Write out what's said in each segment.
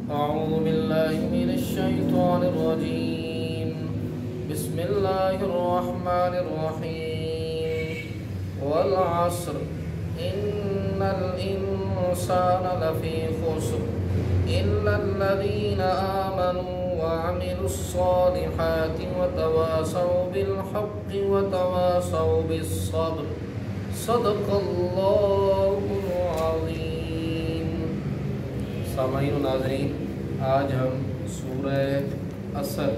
أعوذ بالله من الشيطان الرجيم. بسم الله الرحمن الرحيم. والعصر إن الإنسان لفي خسر إلا الذين آمنوا وعملوا الصالحات وتواصوا بالحق وتواصوا بالصبر. صدق اللہ العظیم. سامعین و ناظرین، آج ہم سورہ عصر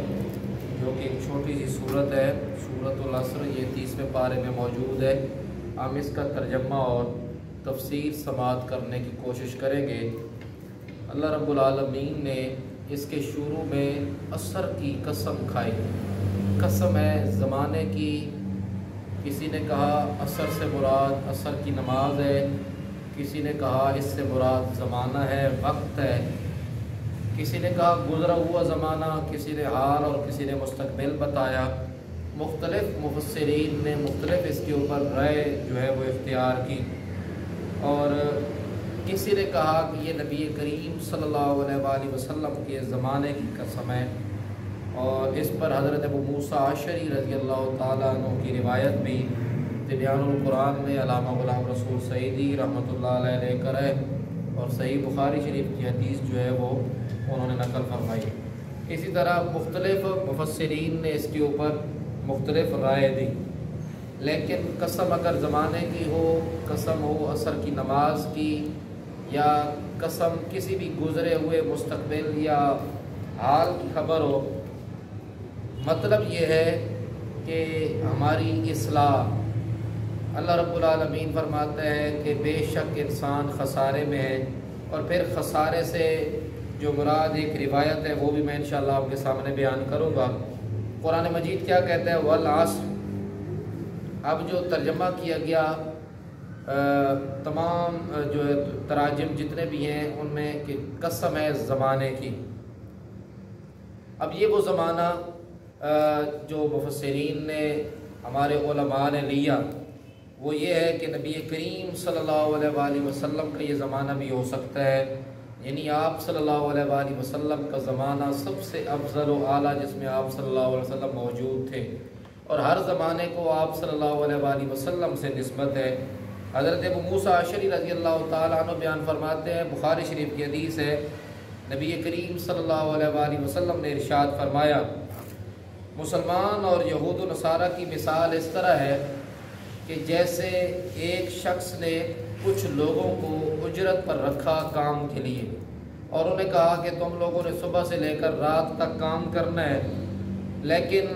جو کہ ایک چھوٹی سی صورت ہے، سورۃ العصر، یہ 30ویں پارے میں موجود ہے. ہم اس کا ترجمہ اور تفسیر سماعت کرنے کی کوشش کریں گے. اللہ رب العالمین نے اس کے شروع میں عصر کی قسم کھائی. قسم ہے زمانے کی. کسی نے کہا عصر سے مراد عصر کی نماز ہے، کسی نے کہا اس سے مراد زمانہ ہے، وقت ہے، کسی نے کہا گزرا ہوا زمانہ، کسی نے حال اور کسی نے مستقبل بتایا. مختلف مفسرین نے مختلف اس کے اوپر رائے جو ہے وہ اختیار کی، اور کسی نے کہا کہ یہ نبی کریم صلی اللہ علیہ وآلہ وسلم کے زمانے کی قسم ہے. اور اس پر حضرت ابو موسیٰ اشعری رضی اللہ تعالیٰ عنہ کی روایت بھی تبیان القرآن میں علامہ غلام رسول سعیدی رحمۃ اللہ علیہ لے کر ہے، اور صحیح بخاری شریف کی حدیث جو ہے وہ انہوں نے نقل فرمائی. اسی طرح مختلف مفسرین نے اس کے اوپر مختلف رائے دی. لیکن قسم اگر زمانے کی ہو، قسم ہو عصر کی نماز کی، یا قسم کسی بھی گزرے ہوئے مستقبل یا حال کی خبر ہو، مطلب یہ ہے کہ ہماری اصلاح. اللہ رب العالمین فرماتا ہے کہ بے شک انسان خسارے میں ہے. اور پھر خسارے سے جو مراد ایک روایت ہے وہ بھی میں انشاءاللہ آپ کے سامنے بیان کروں گا. قرآن مجید کیا کہتا ہے؟ والعصر. اب جو ترجمہ کیا گیا تمام جو تراجم جتنے بھی ہیں ان میں کہ قسم ہے زمانے کی. اب یہ وہ زمانہ جو مفسرین نے، ہمارے علماء نے لیا، وہ یہ ہے کہ نبی کریم صلی اللہ علیہ وآلہ وسلم کا یہ زمانہ بھی ہو سکتا ہے. یعنی آپ صلی اللہ علیہ وآلہ وسلم کا زمانہ سب سے افضل و اعلیٰ، جس میں آپ صلی اللہ علیہ وسلم موجود تھے، اور ہر زمانے کو آپ صلی اللہ علیہ وآلہ وسلم سے نسبت ہے. حضرت ابو موسیٰ اشعری رضی اللہ تعالیٰ عنہ بیان فرماتے ہیں، بخاری شریف کی حدیث ہے، نبی کریم صلی اللہ علیہ وآلہ وسلم نے ارشاد فرمایا، مسلمان اور یہود و نصارہ کی مثال اس طرح ہے کہ جیسے ایک شخص نے کچھ لوگوں کو اجرت پر رکھا کام کے لیے، اور انہیں کہا کہ تم لوگوں نے صبح سے لے کر رات تک کام کرنا ہے، لیکن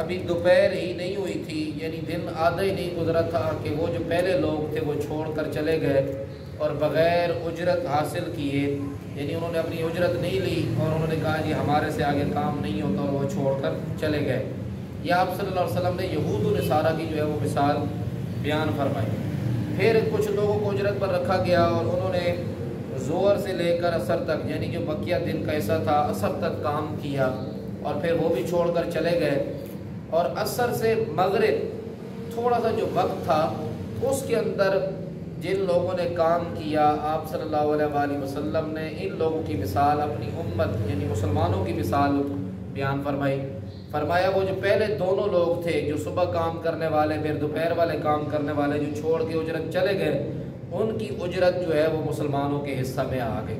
ابھی دوپہر ہی نہیں ہوئی تھی، یعنی دن آدھا ہی نہیں گزرا تھا کہ وہ جو پہلے لوگ تھے وہ چھوڑ کر چلے گئے اور بغیر اجرت حاصل کیے، یعنی انہوں نے اپنی اجرت نہیں لی اور انہوں نے کہا جی ہمارے سے آگے کام نہیں ہوتا، اور وہ چھوڑ کر چلے گئے. یہ آپ صلی اللہ علیہ وسلم نے یہود و نصارہ کی جو ہے وہ مثال بیان فرمائی. پھر کچھ لوگوں کو اجرت پر رکھا گیا اور انہوں نے ظہر سے لے کر عصر تک، یعنی جو بقیہ دن کا حصہ تھا، عصر تک کام کیا، اور پھر وہ بھی چھوڑ کر چلے گئے. اور عصر سے مغرب تھوڑا سا جو وقت تھا اس کے اندر جن لوگوں نے کام کیا، آپ صلی اللہ علیہ وآلہ وسلم نے ان لوگوں کی مثال اپنی امت یعنی مسلمانوں کی مثال بیان فرمائی. فرمایا وہ جو پہلے دونوں لوگ تھے جو صبح کام کرنے والے، پھر دوپہر والے کام کرنے والے، جو چھوڑ کے اجرت چلے گئے، ان کی اجرت جو ہے وہ مسلمانوں کے حصہ میں آ گئی.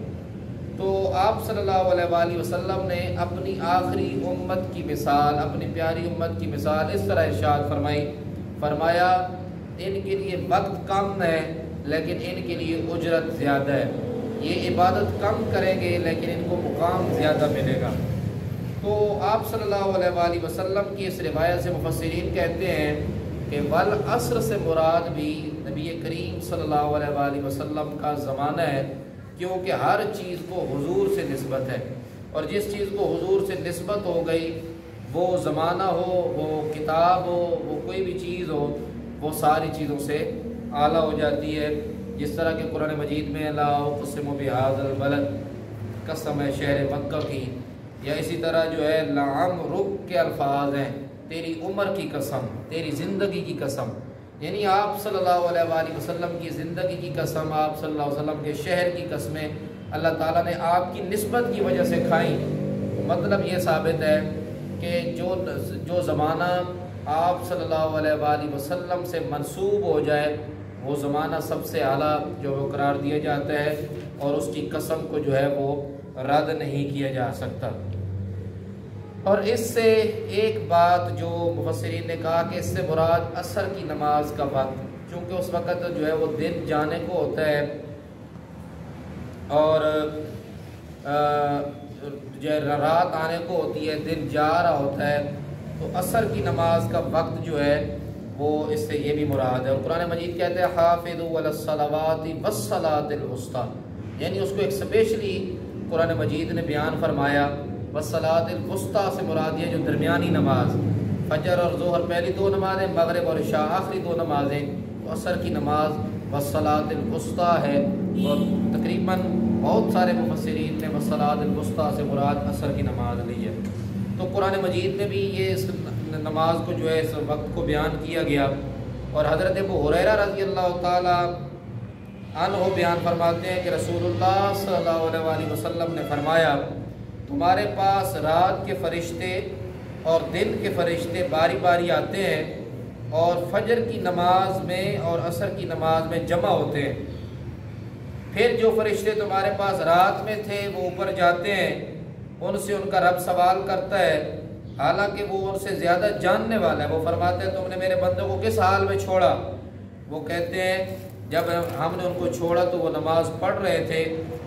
تو آپ صلی اللہ علیہ وآلہ وسلم نے اپنی آخری امت کی مثال، اپنی پیاری امت کی مثال اس طرح ارشاد فرمائی. فرمایا ان کے لیے وقت کم ہے لیکن ان کے لیے اجرت زیادہ ہے. یہ عبادت کم کریں گے لیکن ان کو مقام زیادہ ملے گا. تو آپ صلی اللہ علیہ وآلہ وسلم کی اس روایت سے مفسرین کہتے ہیں کہ والعصر سے مراد بھی نبی کریم صلی اللہ علیہ وآلہ وسلم کا زمانہ ہے، کیونکہ ہر چیز کو حضور سے نسبت ہے، اور جس چیز کو حضور سے نسبت ہو گئی، وہ زمانہ ہو، وہ کتاب ہو، وہ کوئی بھی چیز ہو، وہ ساری چیزوں سے اعلیٰ ہو جاتی ہے. جس طرح کہ قرآن مجید میں لا اقسم بہذا البلد، قسم ہے شہر مکہ کی، یا اسی طرح جو ہے لعمرک کے الفاظ ہیں، تیری عمر کی قسم، تیری زندگی کی قسم. یعنی آپ صلی اللہ علیہ وآلہ وسلم کی زندگی کی قسم، آپ صلی اللہ علیہ وسلم کے شہر کی قسمیں اللہ تعالیٰ نے آپ کی نسبت کی وجہ سے کھائیں، مطلب یہ ثابت ہے کہ جو زمانہ آپ صلی اللہ علیہ وآلہ وسلم سے منسوب ہو جائے وہ زمانہ سب سے اعلیٰ جو وہ قرار دیا جاتا ہے، اور اس کی قسم کو جو ہے وہ رد نہیں کیا جا سکتا۔ اور اس سے ایک بات جو مفسرین نے کہا کہ اس سے مراد عصر کی نماز کا وقت، چونکہ اس وقت جو ہے وہ دن جانے کو ہوتا ہے اور جو رات آنے کو ہوتی ہے، دن جا رہا ہوتا ہے، تو عصر کی نماز کا وقت جو ہے وہ اس سے یہ بھی مراد ہے۔ اور قرآن مجید کہتے ہیں حافظوا علی الصلوات والصلاۃ الوسطی، یعنی اس کو ایک اسپیشلی قرآن مجید نے بیان فرمایا۔ والصلاۃ الوسطی سے مراد یہ جو درمیانی نماز، فجر اور ظہر پہلی دو نمازیں، مغرب اور عشاء آخری دو نمازیں، تو عصر کی نماز والصلاۃ الوسطی ہے۔ اور تقریباً بہت سارے مفسرین نے والصلاۃ الوسطی سے مراد عصر کی نماز لی ہے۔ تو قرآن مجید میں بھی یہ اس نماز کو جو ہے اس وقت کو بیان کیا گیا۔ اور حضرت ابو ہریرہ رضی اللہ تعالی عنہ بیان فرماتے ہیں کہ رسول اللہ صلی اللہ علیہ وآلہ وسلم نے فرمایا، تمہارے پاس رات کے فرشتے اور دن کے فرشتے باری باری آتے ہیں اور فجر کی نماز میں اور عصر کی نماز میں جمع ہوتے ہیں۔ پھر جو فرشتے تمہارے پاس رات میں تھے وہ اوپر جاتے ہیں، ان سے ان کا رب سوال کرتا ہے، حالانکہ وہ ان سے زیادہ جاننے والا ہے۔ وہ فرماتے ہیں تم نے میرے بندوں کو کس حال میں چھوڑا؟ وہ کہتے ہیں جب ہم نے ان کو چھوڑا تو وہ نماز پڑھ رہے تھے،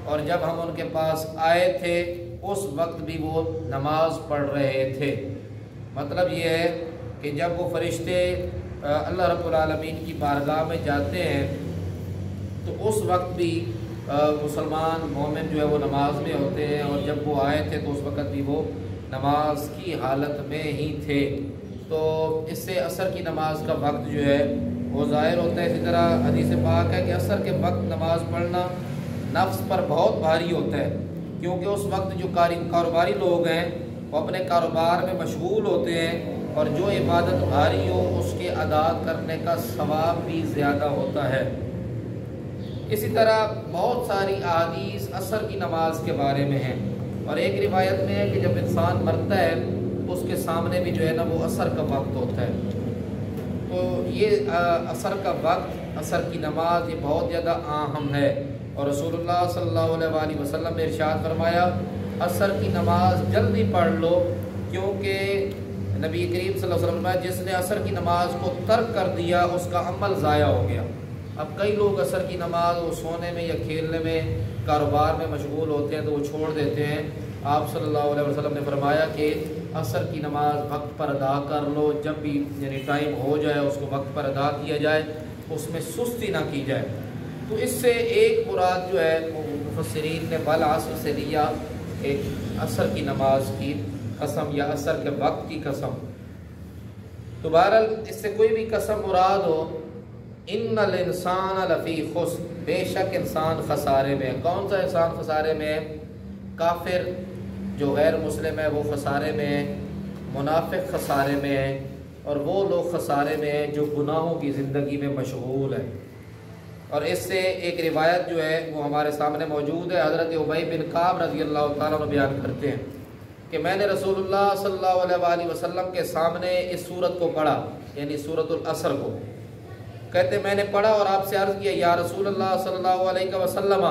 اور جب ہم ان کے پاس آئے تھے اس وقت بھی وہ نماز پڑھ رہے تھے۔ مطلب یہ ہے کہ جب وہ فرشتے اللہ رب العالمین کی بارگاہ میں جاتے ہیں تو اس وقت بھی مسلمان مومن جو ہے وہ نماز میں ہوتے ہیں، اور جب وہ آئے تھے تو اس وقت بھی وہ نماز کی حالت میں ہی تھے۔ تو اس سے عصر کی نماز کا وقت جو ہے وہ ظاہر ہوتا ہے۔ اسی طرح حدیث پاک ہے کہ عصر کے وقت نماز پڑھنا نفس پر بہت بھاری ہوتا ہے، کیونکہ اس وقت جو کاروباری لوگ ہیں وہ اپنے کاروبار میں مشغول ہوتے ہیں، اور جو عبادت بھاری ہو اس کے ادا کرنے کا ثواب بھی زیادہ ہوتا ہے۔ اسی طرح بہت ساری احادیث عصر کی نماز کے بارے میں ہیں، اور ایک روایت میں ہے کہ جب انسان مرتا ہے اس کے سامنے بھی جو ہے نا وہ عصر کا وقت ہوتا ہے۔ تو یہ عصر کا وقت، عصر کی نماز، یہ بہت زیادہ اہم ہے، اور رسول اللہ صلی اللہ علیہ وآلہ وسلم نے ارشاد فرمایا عصر کی نماز جلدی پڑھ لو، کیونکہ نبی کریم صلی اللہ علیہ وسلم نے جس نے عصر کی نماز کو ترک کر دیا اس کا عمل ضائع ہو گیا۔ اب کئی لوگ عصر کی نماز وہ سونے میں یا کھیلنے میں کاروبار میں مشغول ہوتے ہیں تو وہ چھوڑ دیتے ہیں۔ آپ صلی اللہ علیہ وسلم نے فرمایا کہ عصر کی نماز وقت پر ادا کر لو، جب بھی یعنی ٹائم ہو جائے اس کو وقت پر ادا کیا جائے، اس میں سستی نہ کی جائے۔ تو اس سے ایک مراد جو ہے مفسرین نے بالعصر سے لیا، ایک عصر کی نماز کی قسم یا عصر کے وقت کی قسم۔ تو بہرحال اس سے کوئی بھی قسم مراد ہو، ان الانسان لفی خسر، بے شک انسان خسارے میں۔ کون سا انسان خسارے میں ہے؟ کافر جو غیر مسلم ہے وہ خسارے میں ہے، منافق خسارے میں ہے، اور وہ لوگ خسارے میں ہیں جو گناہوں کی زندگی میں مشغول ہیں۔ اور اس سے ایک روایت جو ہے وہ ہمارے سامنے موجود ہے، حضرت ابی بن کعب رضی اللہ تعالیٰ عنہ بیان کرتے ہیں کہ میں نے رسول اللہ صلی اللہ علیہ وآلہ وسلم کے سامنے اس سورت کو پڑھا، یعنی سورۃ العصر کو۔ کہتے میں نے پڑھا اور آپ سے عرض کیا، یا رسول اللہ صلی اللہ علیہ وسلم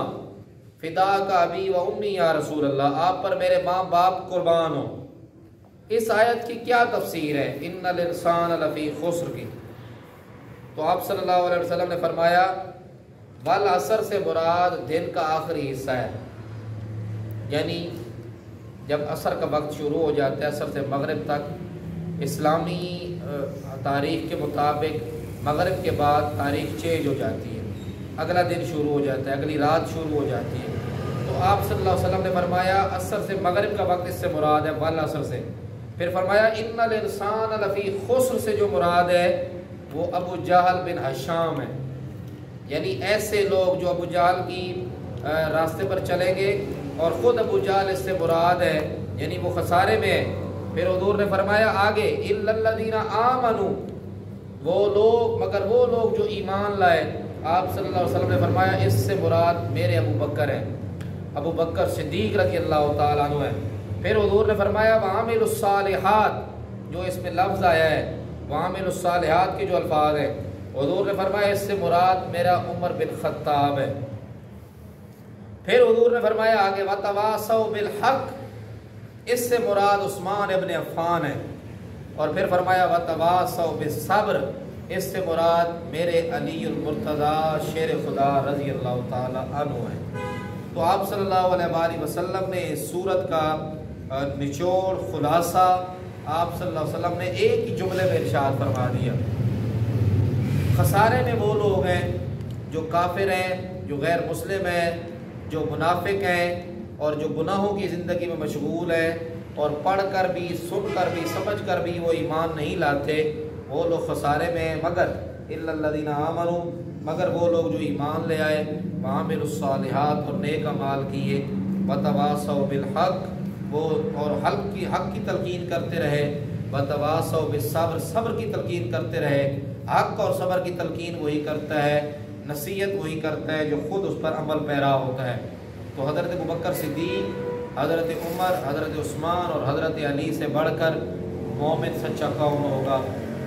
فدا کا ابی و امی یا رسول اللہ، آپ پر میرے ماں باپ قربان ہو۔ اس آیت کی کیا تفسیر ہے ان الانسان لفی خسر کی؟ تو آپ صلی اللہ علیہ وسلم نے فرمایا والعصر سے مراد دن کا آخری حصہ ہے، یعنی جب عصر کا وقت شروع ہو جاتا ہے عصر سے مغرب تک، اسلامی تاریخ کے مطابق مغرب کے بعد تاریخ چینج ہو جاتی ہے، اگلا دن شروع ہو جاتا ہے، اگلی رات شروع ہو جاتی ہے۔ تو آپ صلی اللہ علیہ وسلم نے فرمایا عصر سے مغرب کا وقت اس سے مراد ہے، والعصر سے۔ پھر فرمایا ان الانسان لفی خسر سے جو مراد ہے وہ ابو جہل بن ہشام ہے، یعنی ایسے لوگ جو ابو جہل کی راستے پر چلیں گے، اور خود ابو جہل اس سے مراد ہے، یعنی وہ خسارے میں ہے۔ پھر حضور نے فرمایا آگے الا الذین آمنوا، وہ لوگ مگر وہ لوگ جو ایمان لائے۔ آپ صلی اللہ علیہ وسلم نے فرمایا اس سے مراد میرے ابو بکر ہیں، ابو بکر صدیق رضی اللہ تعالیٰ عنہ ہے۔ پھر حضور نے فرمایا وعامل الصالحات، جو اس میں لفظ آیا ہے وعامل الصالحات کے جو الفاظ ہیں، حضور نے فرمایا اس سے مراد میرا عمر بن خطاب ہے۔ پھر حضور نے فرمایا آگے وتواصوا بالحق، اس سے مراد عثمان ابن عفان ہے۔ اور پھر فرمایا وتواصوا بالصبر، اس سے مراد میرے علی المرتضی شیر خدا رضی اللہ تعالی عنہ ہے۔ تو آپ صلی اللہ علیہ وآلہ وسلم نے اس سورت کا نچوڑ خلاصہ آپ صلی اللہ علیہ وسلم نے ایک ہی جملے میں ارشاد فرما دیا۔ خسارے میں وہ لوگ ہیں جو کافر ہیں، جو غیر مسلم ہیں، جو منافق ہیں اور جو گناہوں کی زندگی میں مشغول ہیں اور پڑھ کر بھی، سن کر بھی، سمجھ کر بھی وہ ایمان نہیں لاتے، وہ لوگ خسارے میں ہیں۔ مگر الا الذین آمنوا، مگر وہ لوگ جو ایمان لے آئے، وعملوا الصالحات اور نیک اعمال کیے، وتواصوا بالحق، وہ اور حق کی تلقین کرتے رہے، وتواصوا بالصبر، صبر کی تلقین کرتے رہے۔ حق اور صبر کی تلقین وہی کرتا ہے، نصیحت وہی کرتا ہے جو خود اس پر عمل پیرا ہوتا ہے۔ تو حضرت ابوبکر صدیق، حضرت عمر، حضرت عثمان اور حضرت علی سے بڑھ کر مومن سچا کون ہوگا،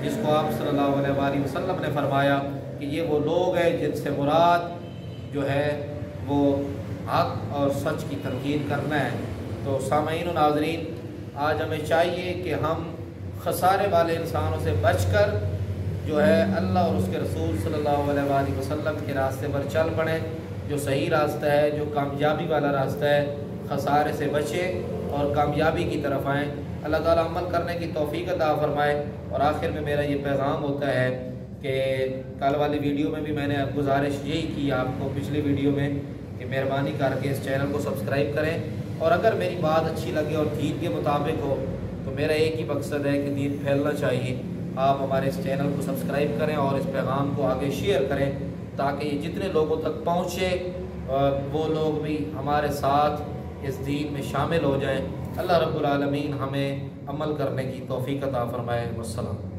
جس کو آپ صلی اللہ علیہ وآلہ وسلم نے فرمایا کہ یہ وہ لوگ ہیں جن سے مراد جو ہے وہ حق اور سچ کی تلقین کرنا ہے۔ تو سامعین و ناظرین، آج ہمیں چاہیے کہ ہم خسارے والے انسانوں سے بچ کر جو ہے اللہ اور اس کے رسول صلی اللہ علیہ وآلہ وسلم کے راستے پر چل پڑیں، جو صحیح راستہ ہے، جو کامیابی والا راستہ ہے۔ خسارے سے بچیں اور کامیابی کی طرف آئیں۔ اللہ تعالیٰ عمل کرنے کی توفیق عطا فرمائے۔ اور آخر میں میرا یہ پیغام ہوتا ہے کہ کل والی ویڈیو میں بھی میں نے گزارش یہی کی آپ کو پچھلی ویڈیو میں کہ مہربانی کر کے اس چینل کو سبسکرائب کریں، اور اگر میری بات اچھی لگے اور دین کے مطابق ہو تو میرا ایک ہی مقصد ہے کہ دین پھیلنا چاہیے۔ آپ ہمارے اس چینل کو سبسکرائب کریں اور اس پیغام کو آگے شیئر کریں تاکہ یہ جتنے لوگوں تک پہنچے وہ لوگ بھی ہمارے ساتھ اس دین میں شامل ہو جائیں۔ اللہ رب العالمین ہمیں عمل کرنے کی توفیق عطا فرمائے۔ والسلام۔